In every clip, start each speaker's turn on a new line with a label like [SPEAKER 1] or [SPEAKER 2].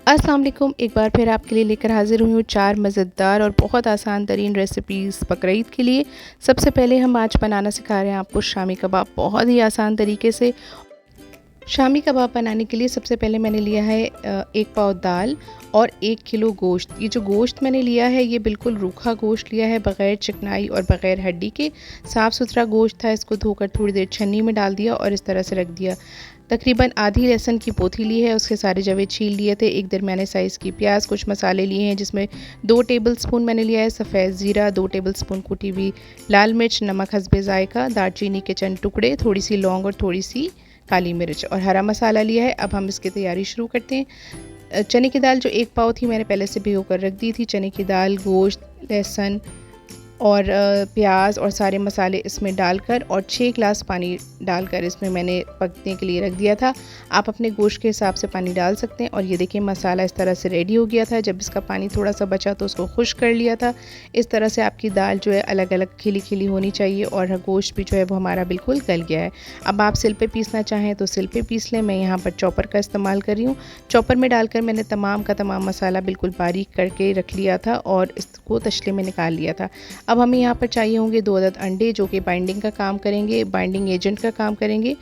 [SPEAKER 1] अस्सलाम वालेकुम। एक बार फिर आपके लिए लेकर हाज़िर हुई हूँ 4 मज़ेदार और बहुत आसान तरीन रेसिपीज़ बकरीद के लिए। सबसे पहले हम आज बनाना सिखा रहे हैं आपको शामी कबाब बहुत ही आसान तरीके से। शामी कबाब बनाने के लिए सबसे पहले मैंने लिया है 1 पाव दाल और 1 किलो गोश्त। ये जो गोश्त मैंने लिया है ये बिल्कुल रूखा गोश्त लिया है, बग़ैर चिकनाई और बग़ैर हड्डी के। साफ़ सुथरा गोश्त था। इसको धोकर थोड़ी देर छन्नी में डाल दिया और इस तरह से रख दिया। तकरीबन आधी लहसुन की पोथी ली है, उसके सारे जवे छील लिए थे। एक दरमियाने साइज़ की प्याज, कुछ मसाले लिए हैं जिसमें 2 टेबलस्पून मैंने लिया है सफ़ेद ज़ीरा, 2 टेबलस्पून कुटी हुई लाल मिर्च, नमक हस्बे ज़ायका, दालचीनी के चंद टुकड़े, थोड़ी सी लौंग और थोड़ी सी काली मिर्च और हरा मसाला लिया है। अब हम इसकी तैयारी शुरू करते हैं। चने की दाल जो 1 पाव थी मैंने पहले से भिगो कर रख दी थी। चने की दाल, गोश्त, लहसुन और प्याज और सारे मसाले इसमें डालकर और 6 गिलास पानी डालकर इसमें मैंने पकने के लिए रख दिया था। आप अपने गोश्त के हिसाब से पानी डाल सकते हैं। और ये देखिए मसाला इस तरह से रेडी हो गया था। जब इसका पानी थोड़ा सा बचा तो उसको खुश्क कर लिया था। इस तरह से आपकी दाल जो है अलग अलग खिली खिली होनी चाहिए और गोश्त भी जो है वो हमारा बिल्कुल गल गया है। अब आप सिल पे पीसना चाहें तो सिल पे पीस लें। मैं यहाँ पर चॉपर का इस्तेमाल कर रही हूँ। चॉपर में डालकर मैंने तमाम का तमाम मसाला बिल्कुल बारीक करके रख लिया था और इसको तशले में निकाल लिया था। अब हमें यहाँ पर चाहिए होंगे 2 अदद अंडे जो कि बाइंडिंग का काम करेंगे, बाइंडिंग एजेंट का काम करेंगे।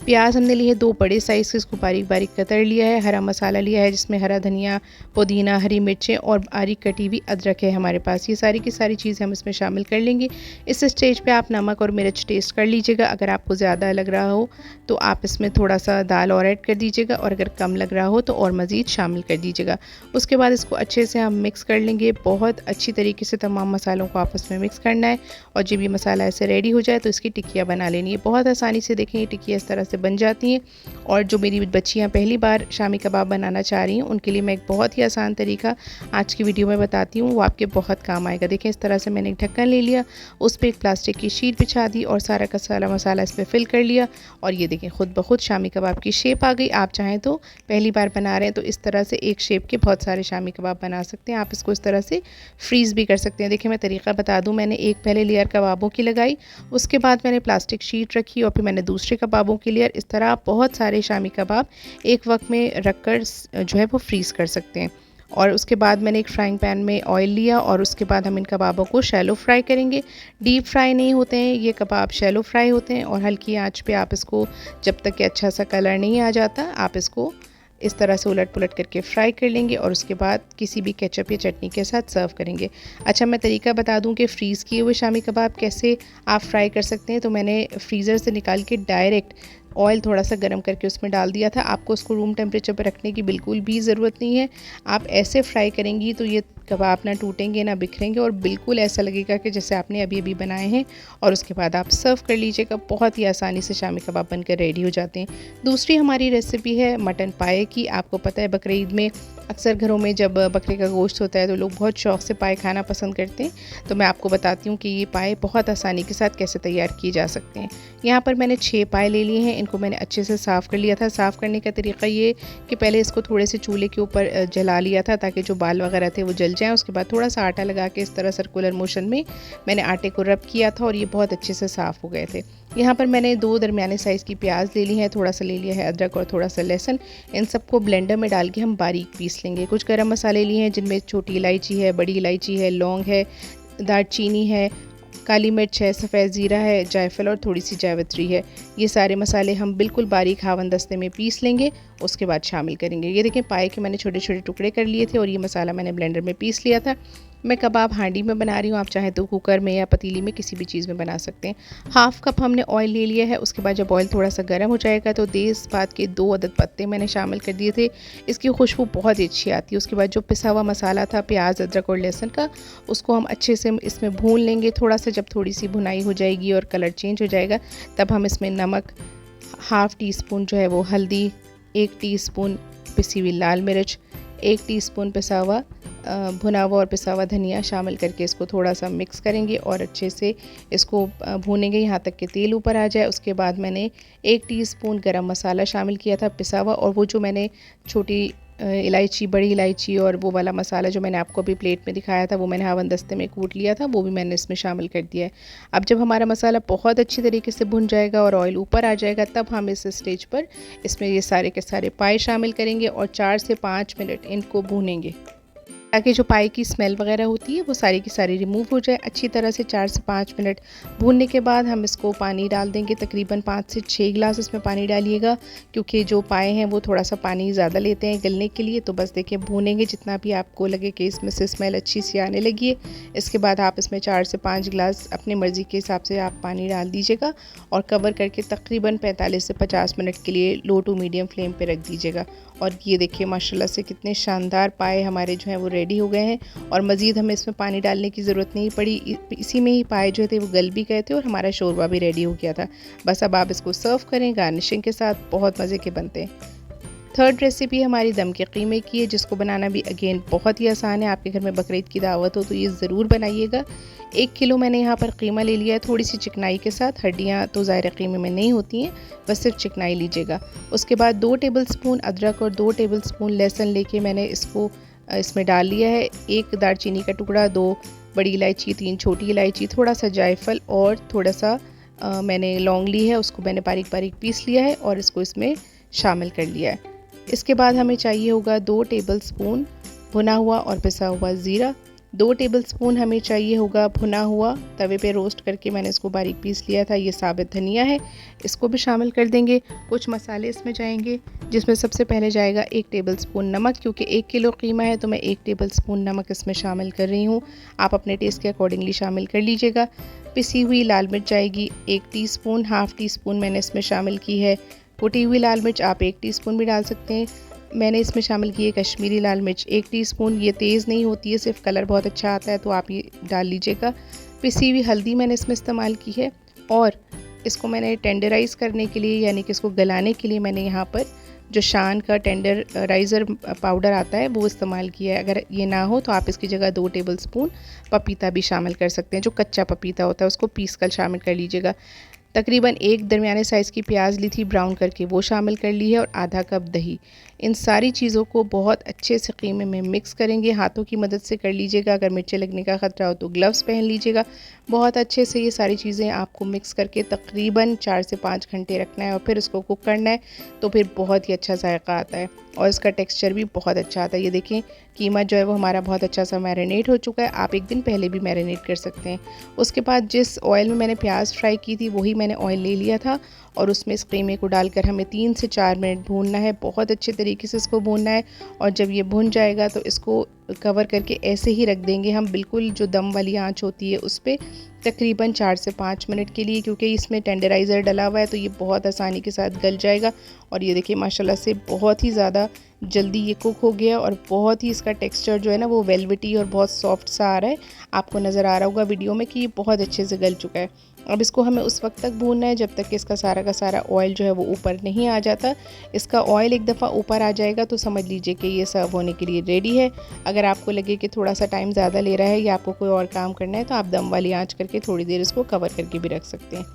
[SPEAKER 1] प्याज हमने लिए 2 बड़े साइज़ के, इसको बारीक बारीक कतर लिया है। हरा मसाला लिया है जिसमें हरा धनिया, पुदीना, हरी मिर्चें और बारीक कटी हुई अदरक है हमारे पास। ये सारी की सारी चीज़ें हम इसमें शामिल कर लेंगे। इस स्टेज पे आप नमक और मिर्च टेस्ट कर लीजिएगा। अगर आपको ज़्यादा लग रहा हो तो आप इसमें थोड़ा सा दाल और ऐड कर दीजिएगा और अगर कम लग रहा हो तो और मज़ीद शामिल कर दीजिएगा। उसके बाद इसको अच्छे से हम मिक्स कर लेंगे। बहुत अच्छी तरीके से तमाम मसालों को आपस में मिक्स करना है और जब ये मसाला ऐसे रेडी हो जाए तो इसकी टिक्कियाँ बना लेनी है। बहुत आसानी से देखें ये टिक्कियाँ इस तरह से बन जाती हैं। और जो मेरी बच्चियाँ पहली बार शामी कबाब बनाना चाह रही हैं उनके लिए मैं एक बहुत ही आसान तरीका आज की वीडियो में बताती हूँ, वो आपके बहुत काम आएगा। देखें इस तरह से मैंने एक ढक्कन ले लिया, उस पर एक प्लास्टिक की शीट बिछा दी और सारा का सारा मसाला इस पर फिल कर लिया और ये देखें खुद ब खुद शामी कबाब की शेप आ गई। आप चाहें तो पहली बार बना रहे हैं तो इस तरह से एक शेप के बहुत सारे शामी कबाब बना सकते हैं। आप इसको इस तरह से फ्रीज़ भी कर सकते हैं। देखिए मैं तरीका बता दूं, मैंने एक पहले लेयर कबाबों की लगाई, उसके बाद मैंने प्लास्टिक शीट रखी और फिर मैंने दूसरे कबाबों की लेयर। इस तरह आप बहुत सारे शामी कबाब एक वक्त में रख कर जो है वो फ्रीज़ कर सकते हैं। और उसके बाद मैंने एक फ्राइंग पैन में ऑयल लिया और उसके बाद हम इन कबाबों को शैलो फ्राई करेंगे। डीप फ्राई नहीं होते हैं ये कबाब, शैलो फ्राई होते हैं और हल्की आंच पे आप इसको जब तक कि अच्छा सा कलर नहीं आ जाता आप इसको इस तरह से उलट पुलट करके फ्राई कर लेंगे और उसके बाद किसी भी केचप या चटनी के साथ सर्व करेंगे। अच्छा मैं तरीका बता दूं कि फ़्रीज़ किए हुए शामी कबाब कैसे आप फ्राई कर सकते हैं। तो मैंने फ्रीज़र से निकाल के डायरेक्ट ऑयल थोड़ा सा गर्म करके उसमें डाल दिया था। आपको उसको रूम टेम्परेचर पर रखने की बिल्कुल भी ज़रूरत नहीं है। आप ऐसे फ्राई करेंगी तो ये कबाब ना टूटेंगे ना बिखरेंगे और बिल्कुल ऐसा लगेगा कि जैसे आपने अभी अभी बनाए हैं। और उसके बाद आप सर्व कर लीजिएगा। बहुत ही आसानी से शामी कबाब बनकर रेडी हो जाते हैं। दूसरी हमारी रेसिपी है मटन पाए की। आपको पता है बकरीद में अक्सर घरों में जब बकरे का गोश्त होता है तो लोग बहुत शौक़ से पाए खाना पसंद करते हैं। तो मैं आपको बताती हूँ कि ये पाए बहुत आसानी के साथ कैसे तैयार किए जा सकते हैं। यहाँ पर मैंने 6 पाए ले लिए हैं। इनको मैंने अच्छे से साफ़ कर लिया था। साफ़ करने का तरीका ये कि पहले इसको थोड़े से चूल्हे के ऊपर जला लिया था ताकि जो बाल वगैरह थे वो जल जाएँ। उसके बाद थोड़ा सा आटा लगा के इस तरह सर्कुलर मोशन में मैंने आटे को रब किया था और ये बहुत अच्छे से साफ़ हो गए थे। यहाँ पर मैंने 2 दरमियाने साइज़ की प्याज ले ली है, थोड़ा सा ले लिया है अदरक और थोड़ा सा लहसुन। इन सबको ब्लेंडर में डाल के हम बारीक पीस लेंगे। कुछ गरम मसाले लिए हैं जिनमें छोटी इलायची है, बड़ी इलायची है, लौंग है, दालचीनी है, काली मिर्च है, सफ़ेद ज़ीरा है, जायफल और थोड़ी सी जावित्री है। ये सारे मसाले हम बिल्कुल बारीक हावन दस्ते में पीस लेंगे, उसके बाद शामिल करेंगे। ये देखें पाए के मैंने छोटे छोटे टुकड़े कर लिए थे और ये मसाला मैंने ब्लेंडर में पीस लिया था। मैं कबाब हांडी में बना रही हूँ, आप चाहें तो कुकर में या पतीली में किसी भी चीज़ में बना सकते हैं। हाफ़ कप हमने ऑयल ले लिया है। उसके बाद जब ऑयल थोड़ा सा गर्म हो जाएगा तो तेज़पात के 2 अदद पत्ते मैंने शामिल कर दिए थे। इसकी खुशबू बहुत ही अच्छी आती है। उसके बाद जो पिसा हुआ मसाला था प्याज, अदरक और लहसुन का, उसको हम अच्छे से इसमें भून लेंगे। थोड़ा सा जब थोड़ी सी भुनाई हो जाएगी और कलर चेंज हो जाएगा तब हम इसमें नमक, हाफ़ टी स्पून जो है वो हल्दी, 1 टीस्पून पिसी हुई लाल मिर्च, 1 टीस्पून पिसा हुआ भुना हुआ और पिसा हुआ धनिया शामिल करके इसको थोड़ा सा मिक्स करेंगे और अच्छे से इसको भूनेंगे यहाँ तक कि तेल ऊपर आ जाए। उसके बाद मैंने 1 टीस्पून गरम मसाला शामिल किया था पिसा हुआ और वो जो मैंने छोटी इलायची, बड़ी इलायची और वो वाला मसाला जो मैंने आपको अभी प्लेट में दिखाया था, वो मैंने हवन दस्ते में कूट लिया था, वो भी मैंने इसमें शामिल कर दिया है। अब जब हमारा मसाला बहुत अच्छी तरीके से भुन जाएगा और ऑयल ऊपर आ जाएगा, तब हम इस स्टेज पर इसमें ये सारे के सारे पाए शामिल करेंगे और 4 से 5 मिनट इनको भूनेंगे, ताकि जो पाई की स्मेल वगैरह होती है वो सारी की सारी रिमूव हो जाए। अच्छी तरह से 4 से 5 मिनट भूनने के बाद हम इसको पानी डाल देंगे। तकरीबन 5 से 6 गिलास इसमें पानी डालिएगा, क्योंकि जो पाए हैं वो थोड़ा सा पानी ज़्यादा लेते हैं गलने के लिए। तो बस देखिए, भूनेंगे जितना भी आपको लगे कि इसमें से स्मेल अच्छी सी आने लगी है। इसके बाद आप इसमें 4 से 5 गिलास अपनी मर्ज़ी के हिसाब से आप पानी डाल दीजिएगा और कवर करके तकरीबन 45 से 50 मिनट के लिए लो टू मीडियम फ्लेम पर रख दीजिएगा। और ये देखिए माशाल्लाह से कितने शानदार पाए हमारे जो हैं वो रेडी हो गए हैं और मज़ीद हमें इसमें पानी डालने की ज़रूरत नहीं पड़ी। इसी में ही पाए जो थे वो गल भी गए थे और हमारा शोरबा भी रेडी हो गया था। बस अब आप इसको सर्व करें गार्निशिंग के साथ, बहुत मज़े के बनते हैं। थर्ड रेसिपी हमारी दम के कीमे की है, जिसको बनाना भी अगेन बहुत ही आसान है। आपके घर में बकरीद की दावत हो तो ये ज़रूर बनाइएगा। 1 किलो मैंने यहाँ पर कीमा ले लिया है, थोड़ी सी चिकनाई के साथ। हड्डियाँ तो ज़ाहिर कीमे में नहीं होती हैं, बस सिर्फ चिकनाई लीजिएगा। उसके बाद 2 टेबलस्पून अदरक और 2 टेबलस्पून लहसुन लेके मैंने इसको इसमें डाल लिया है। 1 दालचीनी का टुकड़ा, 2 बड़ी इलायची, 3 छोटी इलायची, थोड़ा सा जायफल और थोड़ा सा मैंने लौंग ली है, उसको मैंने बारीक बारीक पीस लिया है और इसको इसमें शामिल कर लिया है। इसके बाद हमें चाहिए होगा 2 टेबलस्पून भुना हुआ और पिसा हुआ ज़ीरा। 2 टेबलस्पून हमें चाहिए होगा भुना हुआ, तवे पे रोस्ट करके मैंने इसको बारीक पीस लिया था, ये साबित धनिया है, इसको भी शामिल कर देंगे। कुछ मसाले इसमें जाएंगे, जिसमें सबसे पहले जाएगा 1 टेबलस्पून नमक, क्योंकि 1 किलो कीमा है तो मैं 1 टेबलस्पून नमक इसमें शामिल कर रही हूँ। आप अपने टेस्ट के अकॉर्डिंगली शामिल कर लीजिएगा। पिसी हुई लाल मिर्च जाएगी 1 टीस्पून, हाफ़ टी स्पून मैंने इसमें शामिल की है। कुटी हुई लाल मिर्च आप 1 टीस्पून भी डाल सकते हैं। मैंने इसमें शामिल की है कश्मीरी लाल मिर्च 1 टीस्पून। ये तेज़ नहीं होती है, सिर्फ कलर बहुत अच्छा आता है, तो आप ये डाल लीजिएगा। पिसी हुई हल्दी मैंने इसमें इस्तेमाल की है और इसको मैंने टेंडराइज़ करने के लिए, यानी कि इसको गलाने के लिए, मैंने यहाँ पर जो शान का टेंडराइज़र पाउडर आता है वो इस्तेमाल किया है। अगर ये ना हो तो आप इसकी जगह 2 टेबलस्पून पपीता भी शामिल कर सकते हैं। जो कच्चा पपीता होता है उसको पीस कर शामिल कर लीजिएगा। तकरीबन 1 दरमियाने साइज़ की प्याज ली थी ब्राउन करके, वो शामिल कर ली है और आधा कप दही। इन सारी चीज़ों को बहुत अच्छे से कीमे में मिक्स करेंगे। हाथों की मदद से कर लीजिएगा, अगर मिर्चें लगने का ख़तरा हो तो ग्लव्स पहन लीजिएगा। बहुत अच्छे से ये सारी चीज़ें आपको मिक्स करके तकरीबन 4 से 5 घंटे रखना है और फिर इसको कुक करना है, तो फिर बहुत ही अच्छा जायका आता है और इसका टेक्सचर भी बहुत अच्छा आता है। ये देखें, कीमा जो है वो हमारा बहुत अच्छा सा मैरिनेट हो चुका है। आप 1 दिन पहले भी मैरिनेट कर सकते हैं। उसके बाद जिस ऑयल में मैंने प्याज फ्राई की थी वही मैंने ऑयल ले लिया था और उसमें इस कीमे को डालकर हमें 3 से 4 मिनट भूनना है। बहुत अच्छे तरीके से इसको भूनना है और जब ये भुन जाएगा तो इसको कवर करके ऐसे ही रख देंगे हम, बिल्कुल जो दम वाली आंच होती है उस पर, तकरीबन 4 से 5 मिनट के लिए, क्योंकि इसमें टेंडराइज़र डला हुआ है तो ये बहुत आसानी के साथ गल जाएगा। और ये देखिए माशाल्लाह से बहुत ही ज़्यादा जल्दी ये कुक हो गया और बहुत ही इसका टेक्सचर जो है ना वो वेलवेटी और बहुत सॉफ्ट सा आ रहा है। आपको नज़र आ रहा होगा वीडियो में कि ये बहुत अच्छे से गल चुका है। अब इसको हमें उस वक्त तक भूनना है जब तक कि इसका सारा का सारा ऑयल जो है वो ऊपर नहीं आ जाता। इसका ऑयल एक दफ़ा ऊपर आ जाएगा तो समझ लीजिए कि ये सर्व होने के लिए रेडी है। अगर आपको लगे कि थोड़ा सा टाइम ज़्यादा ले रहा है या आपको कोई और काम करना है तो आप दम वाली आंच करके थोड़ी देर इसको कवर करके भी रख सकते हैं।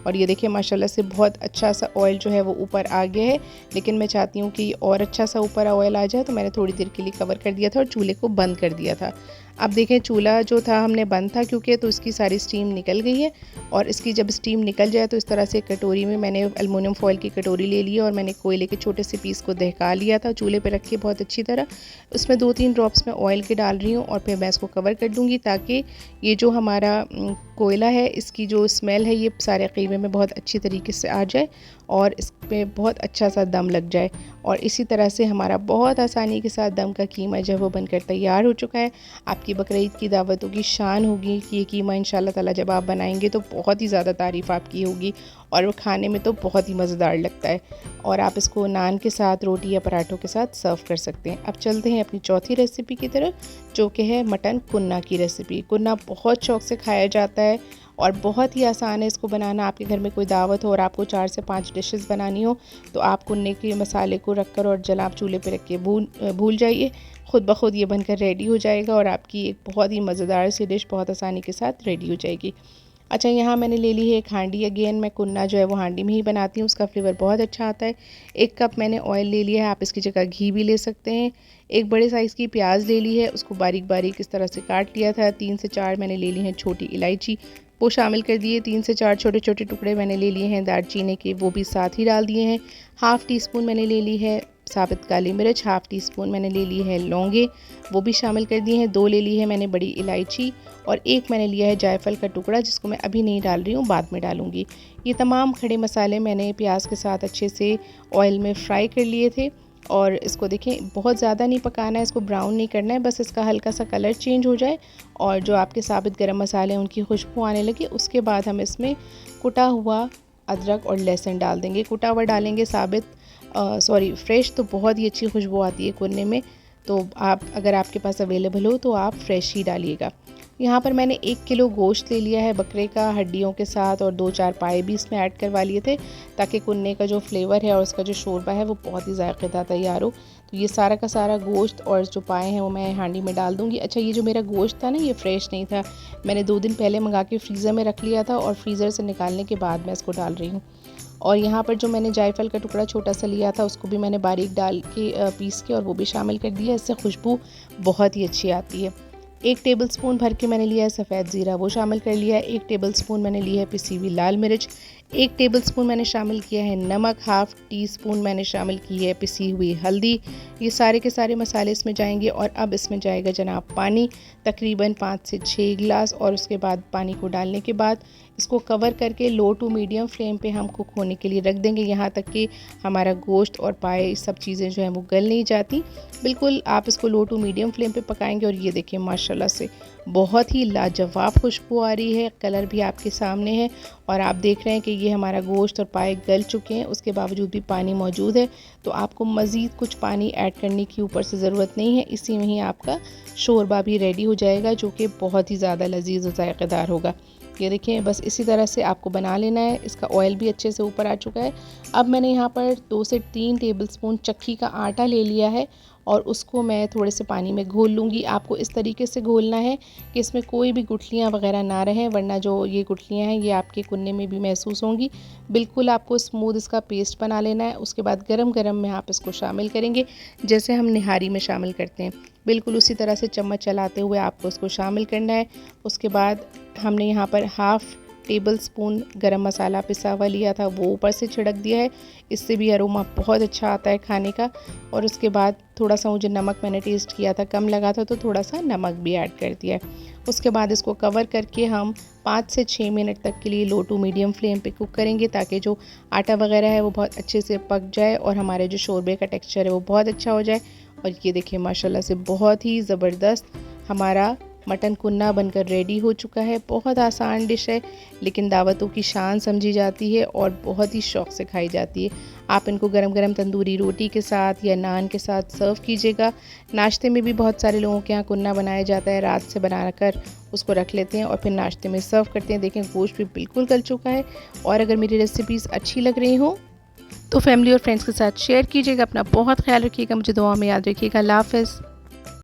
[SPEAKER 1] और ये देखिए माशाल्लाह से बहुत अच्छा सा ऑयल जो है वो ऊपर आ गया है, लेकिन मैं चाहती हूँ कि और अच्छा सा ऊपर ऑयल आ जाए, तो मैंने थोड़ी देर के लिए कवर कर दिया था और चूल्हे को बंद कर दिया था। अब देखें, चूल्हा जो था हमने बंद था क्योंकि, तो इसकी सारी स्टीम निकल गई है। और इसकी जब स्टीम निकल जाए तो इस तरह से कटोरी में, मैंने एलुमिनियम फॉइल की कटोरी ले ली और मैंने कोयले के छोटे से पीस को दहका लिया था चूल्हे पे रख के बहुत अच्छी तरह। उसमें 2-3 ड्रॉप्स मैं ऑयल के डाल रही हूँ और फिर मैं इसको कवर कर दूँगी, ताकि ये जो हमारा कोयला है इसकी जो स्मेल है ये सारे कीमे में बहुत अच्छी तरीके से आ जाए और इस पर बहुत अच्छा सा दम लग जाए। और इसी तरह से हमारा बहुत आसानी के साथ दम का कीमा जो है वो बनकर तैयार हो चुका है। आपकी बकरीद की दावतों की शान होगी कि ये कीमा इंशाल्लाह ताला जब आप बनाएंगे तो बहुत ही ज़्यादा तारीफ़ आपकी होगी और वो खाने में तो बहुत ही मज़ेदार लगता है। और आप इसको नान के साथ, रोटी या पराठों के साथ सर्व कर सकते हैं। अब चलते हैं अपनी चौथी रेसिपी की तरफ, जो कि है मटन कुन्ना की रेसिपी। कुन्ना बहुत शौक़ से खाया जाता है और बहुत ही आसान है इसको बनाना। आपके घर में कोई दावत हो और आपको 4 से 5 डिशेस बनानी हो तो आप कुन्ने के मसाले को रखकर और जलाब चूल्हे पे रख के भूल जाइए, ख़ुद ब खुद ये बनकर रेडी हो जाएगा और आपकी एक बहुत ही मज़ेदार सी डिश बहुत आसानी के साथ रेडी हो जाएगी। अच्छा, यहाँ मैंने ले ली है एक हांडी। अगेन मैं कुन्ना जो है वो हांडी में ही बनाती हूँ, उसका फ्लेवर बहुत अच्छा आता है। 1 कप मैंने ऑयल ले लिया है, आप इसकी जगह घी भी ले सकते हैं। एक बड़े साइज़ की प्याज ले ली है, उसको बारीक बारीक इस तरह से काट लिया था। 3 से 4 मैंने ले ली हैं छोटी इलायची, वो शामिल कर दिए। 3 से 4 छोटे छोटे टुकड़े मैंने ले लिए हैं दालचीनी के, वो भी साथ ही डाल दिए हैं। हाफ़ टी स्पून मैंने ले ली है साबित काली मिर्च, हाफ़ टी स्पून मैंने ले ली है लौंगे, वो भी शामिल कर दिए हैं। 2 ले ली है मैंने बड़ी इलायची और 1 मैंने लिया है जायफल का टुकड़ा, जिसको मैं अभी नहीं डाल रही हूँ, बाद में डालूँगी। ये तमाम खड़े मसाले मैंने प्याज के साथ अच्छे से ऑयल में फ्राई कर लिए थे और इसको देखें बहुत ज़्यादा नहीं पकाना है, इसको ब्राउन नहीं करना है, बस इसका हल्का सा कलर चेंज हो जाए और जो आपके साबित गरम मसाले हैं उनकी खुशबू आने लगे, उसके बाद हम इसमें कुटा हुआ अदरक और लहसुन डाल देंगे। कुटा हुआ डालेंगे साबित फ्रेश, तो बहुत ही अच्छी खुशबू आती है कुरने में। तो आप अगर आपके पास अवेलेबल हो तो आप फ्रेश ही डालिएगा। यहाँ पर मैंने 1 किलो गोश्त ले लिया है बकरे का, हड्डियों के साथ, और 2-4 पाए भी इसमें ऐड करवा लिए थे ताकि कुन्ने का जो फ्लेवर है और उसका जो शोरबा है वो बहुत ही ज़ायक़ेदार तैयार हो। तो ये सारा का सारा गोश्त और जो पाए हैं वो मैं हांडी में डाल दूँगी। अच्छा, ये जो मेरा गोश्त था ना, ये फ्रेश नहीं था, मैंने 2 दिन पहले मंगा के फ्रीज़र में रख लिया था और फ्रीज़र से निकालने के बाद मैं इसको डाल रही हूँ। और यहाँ पर जो मैंने जायफल का टुकड़ा छोटा सा लिया था, उसको भी मैंने बारीक डाल के पीस के और वो भी शामिल कर दिया। इससे खुशबू बहुत ही अच्छी आती है। 1 टेबलस्पून भर के मैंने लिया है सफ़ेद ज़ीरा, वो शामिल कर लिया है। 1 टेबलस्पून मैंने ली है पिसी हुई लाल मिर्च। 1 टेबलस्पून मैंने शामिल किया है नमक। हाफ़ टी स्पून मैंने शामिल की है पिसी हुई हल्दी। ये सारे के सारे मसाले इसमें जाएंगे और अब इसमें जाएगा जनाब पानी, तकरीबन 5 से 6 गिलास। और उसके बाद पानी को डालने के बाद इसको कवर करके लो टू मीडियम फ्लेम पे हम कुक होने के लिए रख देंगे, यहाँ तक कि हमारा गोश्त और पाए सब चीज़ें जो हैं वो गल नहीं जाती। बिल्कुल आप इसको लो टू मीडियम फ्लेम पे पकाएंगे और ये देखिए माशाल्लाह से बहुत ही लाजवाब खुशबू आ रही है। कलर भी आपके सामने है और आप देख रहे हैं कि ये हमारा गोश्त और पाए गल चुके हैं, उसके बावजूद भी पानी मौजूद है। तो आपको मज़ीद कुछ पानी ऐड करने की ऊपर से ज़रूरत नहीं है, इसी में ही आपका शोरबा भी रेडी हो जाएगा, जो कि बहुत ही ज़्यादा लजीज और ज़ायक़ेदार होगा। ये देखिए, बस इसी तरह से आपको बना लेना है। इसका ऑयल भी अच्छे से ऊपर आ चुका है। अब मैंने यहाँ पर 2 से 3 टेबलस्पून चक्की का आटा ले लिया है और उसको मैं थोड़े से पानी में घोल लूँगी। आपको इस तरीके से घोलना है कि इसमें कोई भी गुठलियाँ वगैरह ना रहें, वरना जो ये गुठलियाँ हैं ये आपके कुन्ने में भी महसूस होंगी। बिल्कुल आपको स्मूथ इसका पेस्ट बना लेना है। उसके बाद गरम गरम में आप इसको शामिल करेंगे, जैसे हम निहारी में शामिल करते हैं, बिल्कुल उसी तरह से चम्मच चलाते हुए आपको उसको शामिल करना है। उसके बाद हमने यहाँ पर हाफ़ टेबल स्पून गरम मसाला पिसा हुआ लिया था, वो ऊपर से छिड़क दिया है। इससे भी अरोमा बहुत अच्छा आता है खाने का। और उसके बाद थोड़ा सा मुझे नमक मैंने टेस्ट किया था कम लगा था, तो थोड़ा सा नमक भी ऐड कर दिया है। उसके बाद इसको कवर करके हम 5 से 6 मिनट तक के लिए लो टू मीडियम फ्लेम पे कुक करेंगे, ताकि जो आटा वगैरह है वो बहुत अच्छे से पक जाए और हमारे जो शोरबे का टेक्सचर है वो बहुत अच्छा हो जाए। और ये देखिए माशाल्लाह से बहुत ही ज़बरदस्त हमारा मटन कुन्ना बनकर रेडी हो चुका है। बहुत आसान डिश है, लेकिन दावतों की शान समझी जाती है और बहुत ही शौक़ से खाई जाती है। आप इनको गरम गरम तंदूरी रोटी के साथ या नान के साथ सर्व कीजिएगा। नाश्ते में भी बहुत सारे लोगों के यहाँ कुन्ना बनाया जाता है, रात से बनाकर उसको रख लेते हैं और फिर नाश्ते में सर्व करते हैं। देखें, गोश्त भी बिल्कुल गल चुका है। और अगर मेरी रेसिपीज़ अच्छी लग रही हो तो फैमिली और फ्रेंड्स के साथ शेयर कीजिएगा। अपना बहुत ख्याल रखिएगा, मुझे दुआ में याद रखिएगा। अल्लाह हाफ़िज़।